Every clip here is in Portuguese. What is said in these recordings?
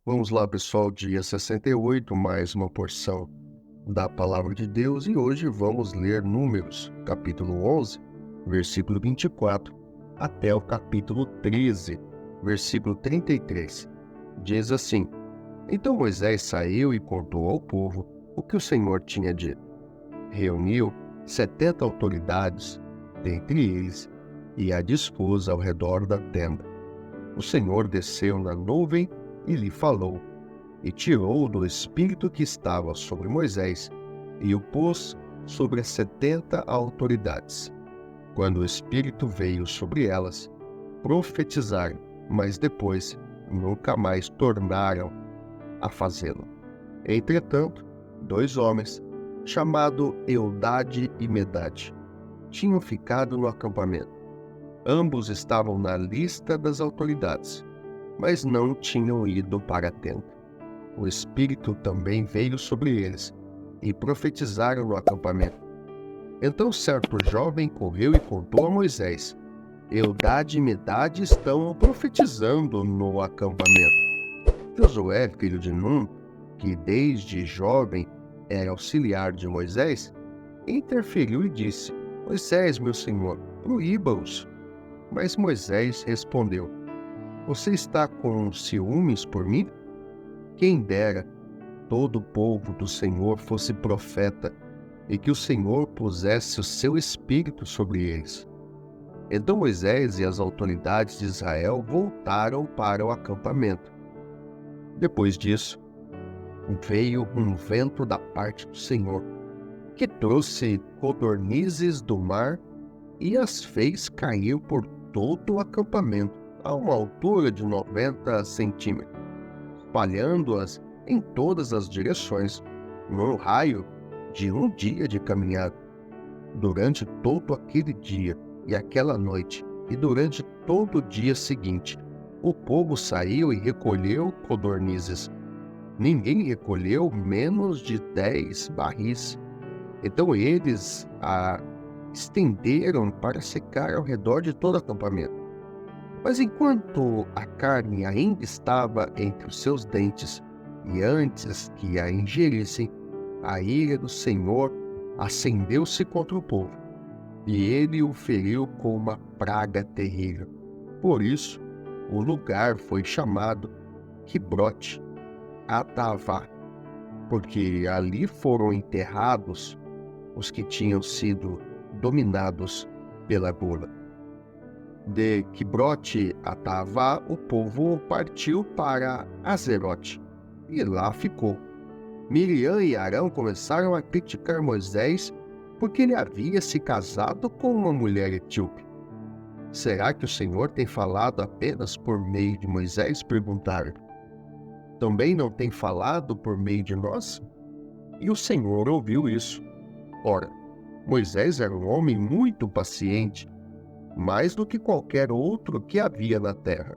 Vamos lá, pessoal, dia 68, mais uma porção da Palavra de Deus, e hoje vamos ler Números, capítulo 11, versículo 24, até o capítulo 13, versículo 33. Diz assim: Então Moisés saiu e contou ao povo o que o Senhor tinha dito. Reuniu 70 autoridades, dentre eles, e a dispôs ao redor da tenda. O Senhor desceu na nuvem e lhe falou, e tirou do espírito que estava sobre Moisés, e o pôs sobre as 70 autoridades. Quando o espírito veio sobre elas, profetizaram, mas depois nunca mais tornaram a fazê-lo. Entretanto, 2 homens, chamados Eldade e Medade, tinham ficado no acampamento. Ambos estavam na lista das autoridades, mas não tinham ido para a tenda. O Espírito também veio sobre eles, e profetizaram no acampamento. Então certo jovem correu e contou a Moisés: Eldade e Medade estão profetizando no acampamento. Josué, filho de Num, que desde jovem era auxiliar de Moisés, interferiu e disse: Moisés, meu senhor, proíba-os. Mas Moisés respondeu: Você está com ciúmes por mim? Quem dera todo o povo do Senhor fosse profeta, e que o Senhor pusesse o seu espírito sobre eles. Então Moisés e as autoridades de Israel voltaram para o acampamento. Depois disso, veio um vento da parte do Senhor, que trouxe codornizes do mar e as fez cair por todo o acampamento, a uma altura de 90 centímetros, espalhando-as em todas as direções, num raio de um dia de caminhada. Durante todo aquele dia e aquela noite, e durante todo o dia seguinte, o povo saiu e recolheu codornizes. Ninguém recolheu menos de 10 barris. Então eles a estenderam para secar ao redor de todo o acampamento. Mas enquanto a carne ainda estava entre os seus dentes, e antes que a ingerissem, a ira do Senhor acendeu-se contra o povo, e ele o feriu com uma praga terrível. Por isso, o lugar foi chamado Quibrote Atavá, porque ali foram enterrados os que tinham sido dominados pela gula. De Quibrote Atavá, o povo partiu para Azerote, e lá ficou. Miriam e Arão começaram a criticar Moisés porque ele havia se casado com uma mulher etíope. Será que o Senhor tem falado apenas por meio de Moisés? Perguntaram. Também não tem falado por meio de nós? E o Senhor ouviu isso. Ora, Moisés era um homem muito paciente, mais do que qualquer outro que havia na terra.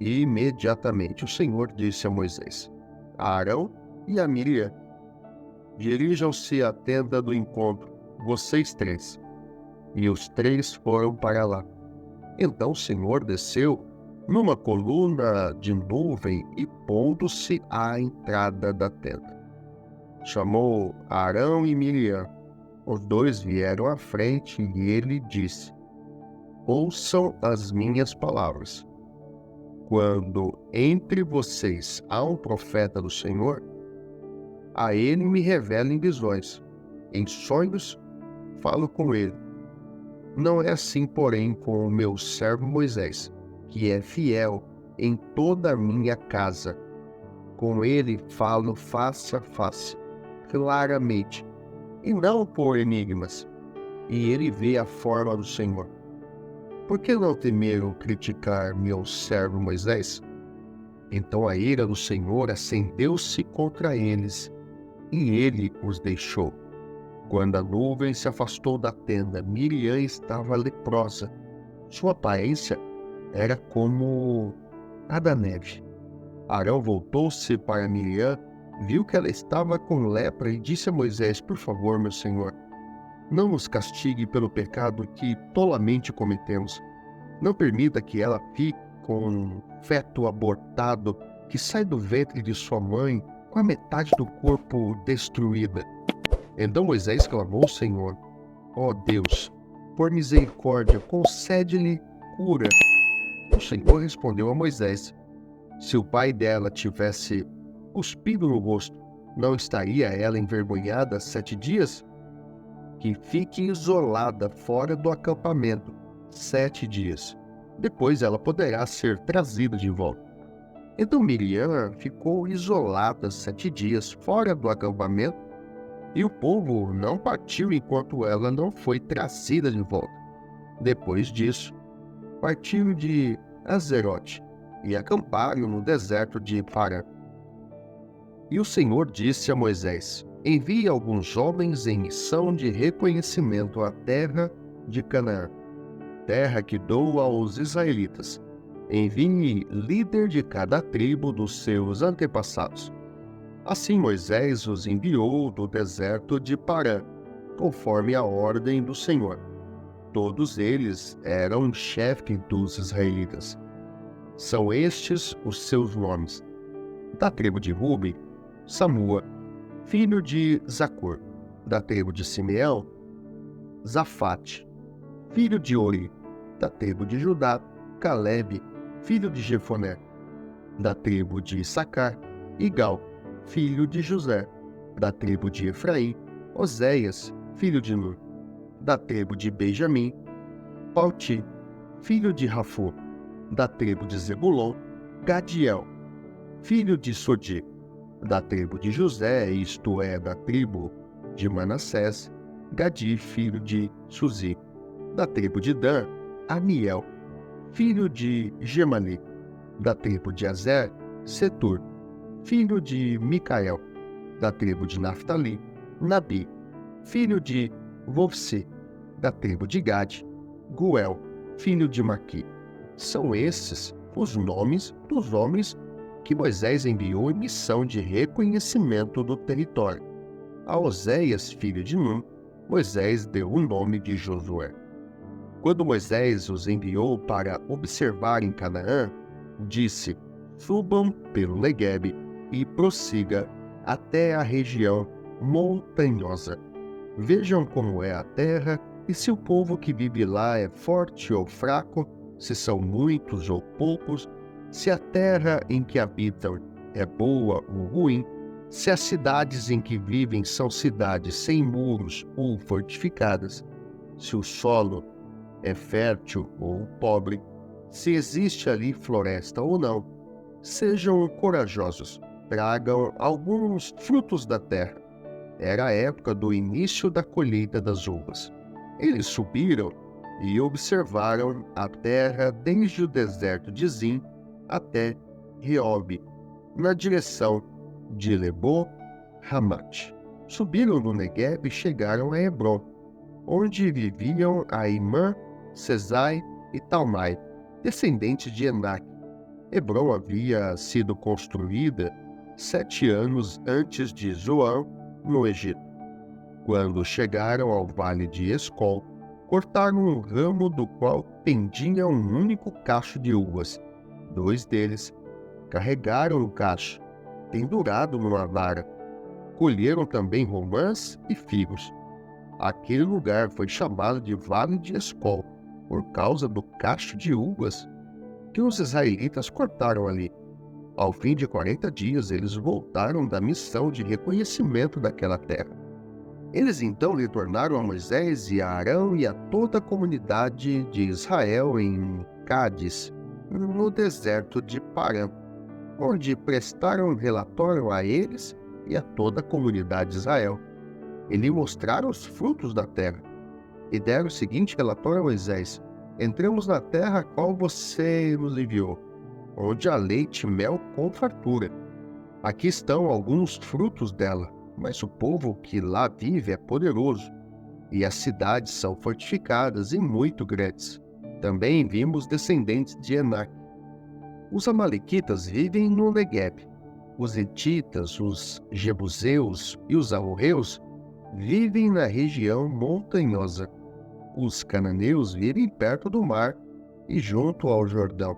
E imediatamente o Senhor disse a Moisés, a Arão e a Miriam: Dirijam-se à tenda do encontro, vocês 3. E os 3 foram para lá. Então o Senhor desceu numa coluna de nuvem e pondo-se à entrada da tenda. Chamou Arão e Miriam. Os 2 vieram à frente e ele disse: Ouçam as minhas palavras. Quando entre vocês há um profeta do Senhor, a ele me revela em visões. Em sonhos, falo com ele. Não é assim, porém, com o meu servo Moisés, que é fiel em toda a minha casa. Com ele falo face a face, claramente, e não por enigmas, e ele vê a forma do Senhor. Por que não temeram criticar meu servo Moisés? Então a ira do Senhor acendeu-se contra eles, e ele os deixou. Quando a nuvem se afastou da tenda, Miriam estava leprosa. Sua aparência era como a da neve. Arão voltou-se para Miriam, viu que ela estava com lepra e disse a Moisés: Por favor, meu senhor, não nos castigue pelo pecado que tolamente cometemos. Não permita que ela fique com um feto abortado que sai do ventre de sua mãe com a metade do corpo destruída. Então Moisés clamou ao Senhor: ó Deus, por misericórdia, concede-lhe cura. O Senhor respondeu a Moisés: se o pai dela tivesse cuspido no rosto, não estaria ela envergonhada 7 dias? Que fique isolada fora do acampamento 7 dias. Depois ela poderá ser trazida de volta. Então Miriam ficou isolada 7 dias fora do acampamento, e o povo não partiu enquanto ela não foi trazida de volta. Depois disso, partiu de Azerote e acamparam no deserto de Parã. E o Senhor disse a Moisés: envie alguns homens em missão de reconhecimento à terra de Canaã, terra que dou aos israelitas. Envie líder de cada tribo dos seus antepassados. Assim Moisés os enviou do deserto de Parã, conforme a ordem do Senhor. Todos eles eram chefes dos israelitas. São estes os seus nomes: da tribo de Ruben, Samua, filho de Zacor; da tribo de Simeão, Zafate, filho de Ori; da tribo de Judá, Calebe, filho de Jefoné; da tribo de Issacar, Igal, filho de José; da tribo de Efraim, Oséias, filho de Nur; da tribo de Benjamim, Palti, filho de Rafu; da tribo de Zebulon, Gadiel, filho de Sodi; da tribo de José, isto é, da tribo de Manassés, Gadi, filho de Suzi; da tribo de Dan, Amiel, filho de Gemali; da tribo de Azer, Setur, filho de Micael; da tribo de Naftali, Nabi, filho de Vofsi; da tribo de Gade, Guel, filho de Maqui. São esses os nomes dos homens que Moisés enviou em missão de reconhecimento do território. A Oséias, filho de Nun, Moisés deu o nome de Josué. Quando Moisés os enviou para observar em Canaã, disse: subam pelo Neguebe e prossiga até a região montanhosa. Vejam como é a terra e se o povo que vive lá é forte ou fraco, se são muitos ou poucos, se a terra em que habitam é boa ou ruim, se as cidades em que vivem são cidades sem muros ou fortificadas, se o solo é fértil ou pobre, se existe ali floresta ou não. Sejam corajosos, tragam alguns frutos da terra. Era a época do início da colheita das uvas. Eles subiram e observaram a terra desde o deserto de Zim até Reob, na direção de Lebo-Hamat. Subiram no Negueb e chegaram a Hebron, onde viviam Aimã, Sesai e Talmai, descendentes de Enac. Hebron havia sido construída 7 anos antes de Zoan, no Egito. Quando chegaram ao vale de Escol, cortaram um ramo do qual pendia um único cacho de uvas. 2 deles carregaram o cacho, pendurado numa vara. Colheram também romãs e figos. Aquele lugar foi chamado de Vale de Escol, por causa do cacho de uvas que os israelitas cortaram ali. Ao fim de 40 dias, eles voltaram da missão de reconhecimento daquela terra. Eles então retornaram a Moisés e a Arão e a toda a comunidade de Israel em Cádiz, no deserto de Parã, onde prestaram relatório a eles e a toda a comunidade de Israel. E lhe mostraram os frutos da terra. E deram o seguinte relatório a Moisés: entramos na terra a qual você nos enviou, onde há leite e mel com fartura. Aqui estão alguns frutos dela, mas o povo que lá vive é poderoso, e as cidades são fortificadas e muito grandes. Também vimos descendentes de Enac. Os amalequitas vivem no Negueb. Os hetitas, os jebuseus e os amorreus vivem na região montanhosa. Os cananeus vivem perto do mar e junto ao Jordão.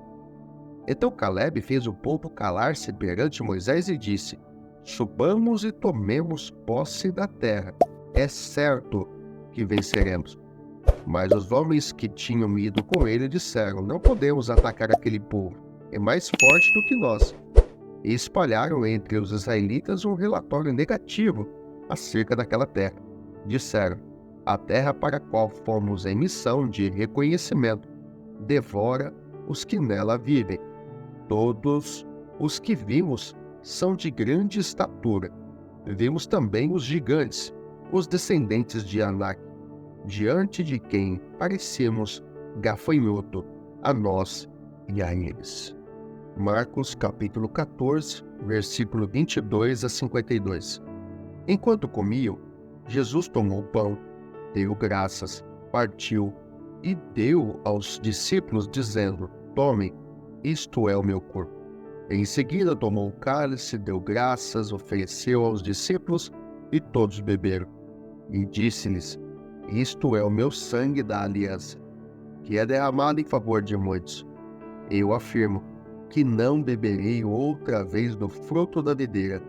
Então Caleb fez o povo calar-se perante Moisés e disse: subamos e tomemos posse da terra. É certo que venceremos. Mas os homens que tinham ido com ele disseram: não podemos atacar aquele povo, é mais forte do que nós. E espalharam entre os israelitas um relatório negativo acerca daquela terra. Disseram: a terra para a qual fomos em missão de reconhecimento devora os que nela vivem. Todos os que vimos são de grande estatura. Vimos também os gigantes, os descendentes de Anak, diante de quem parecemos gafanhoto a nós e a eles. Marcos capítulo 14, versículo 22 a 52. Enquanto comiam, Jesus tomou o pão, deu graças, partiu e deu aos discípulos, dizendo: tomem, isto é o meu corpo. Em seguida tomou o cálice, deu graças, ofereceu aos discípulos e todos beberam. E disse-lhes: isto é o meu sangue da aliança, que é derramado em favor de muitos. Eu afirmo que não beberei outra vez do fruto da videira,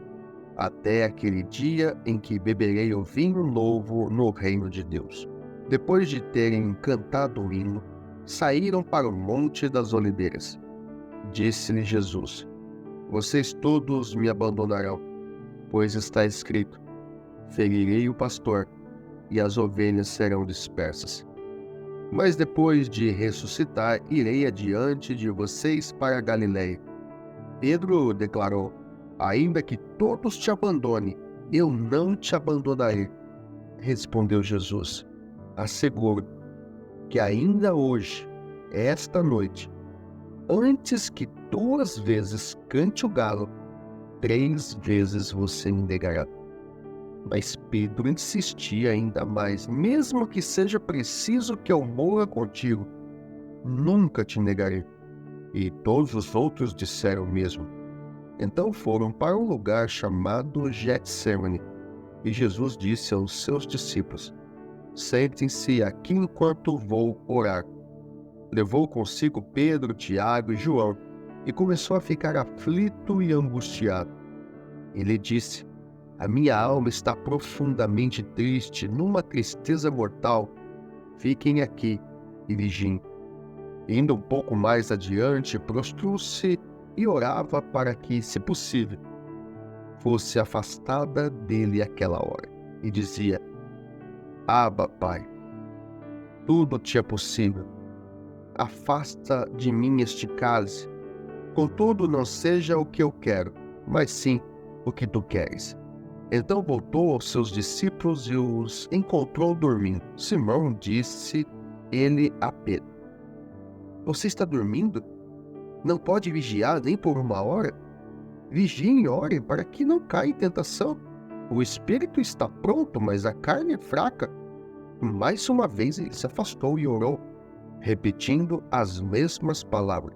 até aquele dia em que beberei o vinho novo no reino de Deus. Depois de terem cantado o hino, saíram para o Monte das Oliveiras. Disse-lhe Jesus: vocês todos me abandonarão, pois está escrito: ferirei o pastor, e as ovelhas serão dispersas. Mas depois de ressuscitar, irei adiante de vocês para a Galiléia. Pedro declarou: ainda que todos te abandonem, eu não te abandonarei. Respondeu Jesus: asseguro que ainda hoje, esta noite, antes que 2 vezes cante o galo, 3 vezes você me negará. Mas Pedro insistia ainda mais: mesmo que seja preciso que eu morra contigo, nunca te negarei. E todos os outros disseram o mesmo. Então foram para um lugar chamado Getsêmani, e Jesus disse aos seus discípulos: sentem-se aqui enquanto vou orar. Levou consigo Pedro, Tiago e João, e começou a ficar aflito e angustiado. Ele disse: a minha alma está profundamente triste, numa tristeza mortal. Fiquem aqui e vigiem. Indo um pouco mais adiante, prostrou-se e orava para que, se possível, fosse afastada dele aquela hora. E dizia: Abba, Pai, tudo te é possível. Afasta de mim este cálice. Contudo, não seja o que eu quero, mas sim o que tu queres. Então voltou aos seus discípulos e os encontrou dormindo. Simão disse ele a Pedro: você está dormindo? Não pode vigiar nem por 1 hora? Vigiem e orem para que não caia em tentação. O espírito está pronto, mas a carne é fraca. Mais uma vez ele se afastou e orou, repetindo as mesmas palavras.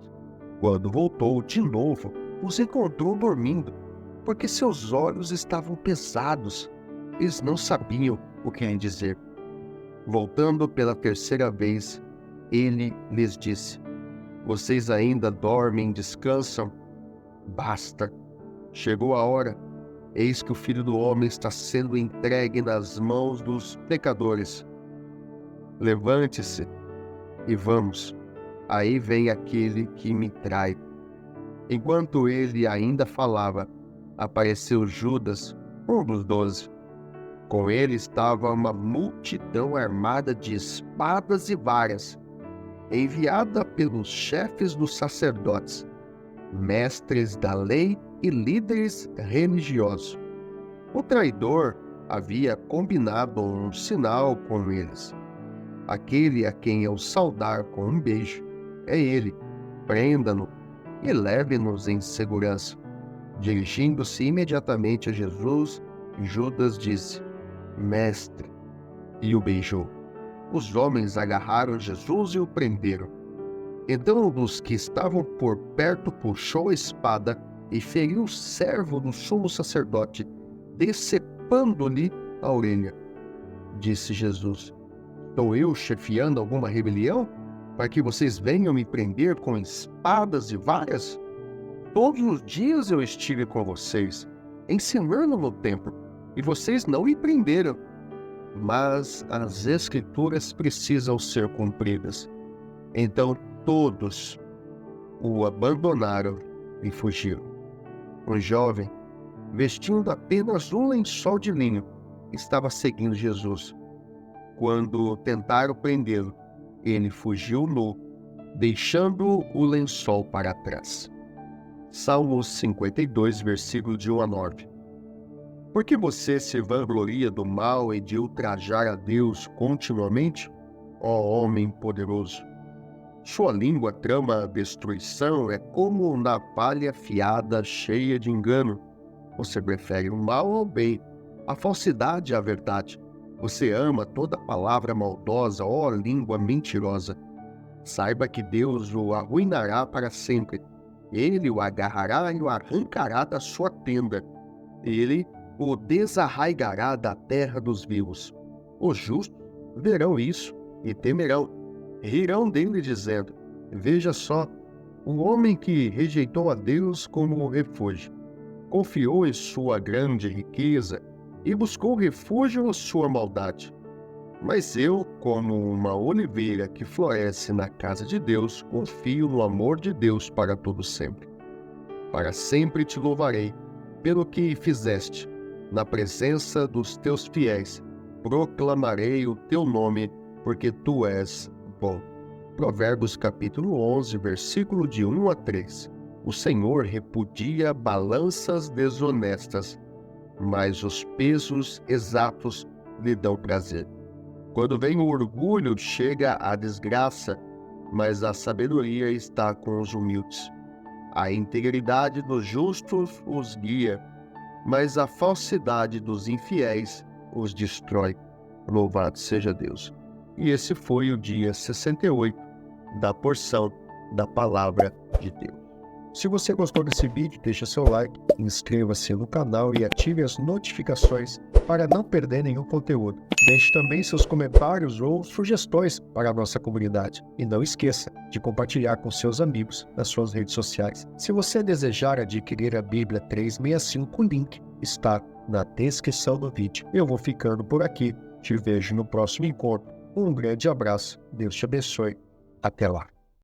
Quando voltou de novo, os encontrou dormindo, porque seus olhos estavam pesados. Eles não sabiam o que lhe dizer. Voltando pela 3ª vez, ele lhes disse: vocês ainda dormem e descansam? Basta! Chegou a hora. Eis que o Filho do Homem está sendo entregue nas mãos dos pecadores. Levante-se e vamos. Aí vem aquele que me trai. Enquanto ele ainda falava, apareceu Judas, um dos 12. Com ele estava uma multidão armada de espadas e varas, enviada pelos chefes dos sacerdotes, mestres da lei e líderes religiosos. O traidor havia combinado um sinal com eles. Aquele a quem eu saudar com um beijo, é ele. Prenda-no e leve-nos em segurança. Dirigindo-se imediatamente a Jesus, Judas disse: Mestre, e o beijou. Os homens agarraram Jesus e o prenderam. Então um dos que estavam por perto puxou a espada e feriu o servo do sumo sacerdote, decepando-lhe a orelha. Disse Jesus: Estou eu chefiando alguma rebelião? para que vocês venham me prender com espadas e varas? Todos os dias eu estive com vocês, ensinando no templo, e vocês não me prenderam. Mas as Escrituras precisam ser cumpridas. Então todos o abandonaram e fugiram. Um jovem, vestindo apenas um lençol de linho, estava seguindo Jesus. Quando tentaram prendê-lo, ele fugiu nu, deixando o lençol para trás. Salmos 52, versículo de 1 a 9. Por que você se vangloria do mal e de ultrajar a Deus continuamente, ó homem poderoso? Sua língua trama a destruição, é como navalha afiada cheia de engano. Você prefere o mal ao bem, a falsidade à verdade. Você ama toda palavra maldosa, ó língua mentirosa. Saiba que Deus o arruinará para sempre. Ele o agarrará e o arrancará da sua tenda. Ele o desarraigará da terra dos vivos. Os justos verão isso e temerão. Rirão dele, dizendo: veja só, o homem que rejeitou a Deus como refúgio, confiou em sua grande riqueza e buscou refúgio em sua maldade. Mas eu, como uma oliveira que floresce na casa de Deus, confio no amor de Deus para todo sempre. Para sempre te louvarei pelo que fizeste. Na presença dos teus fiéis, proclamarei o teu nome, porque tu és bom. Provérbios capítulo 11, versículo de 1 a 3. O Senhor repudia balanças desonestas, mas os pesos exatos lhe dão prazer. Quando vem o orgulho, chega a desgraça, mas a sabedoria está com os humildes. A integridade dos justos os guia, mas a falsidade dos infiéis os destrói. Louvado seja Deus. E esse foi o dia 68 da porção da Palavra de Deus. Se você gostou desse vídeo, deixa seu like, inscreva-se no canal e ative as notificações para não perder nenhum conteúdo. Deixe também seus comentários ou sugestões para a nossa comunidade. E não esqueça de compartilhar com seus amigos nas suas redes sociais. Se você desejar adquirir a Bíblia 365, o link está na descrição do vídeo. Eu vou ficando por aqui. Te vejo no próximo encontro. Um grande abraço. Deus te abençoe. Até lá.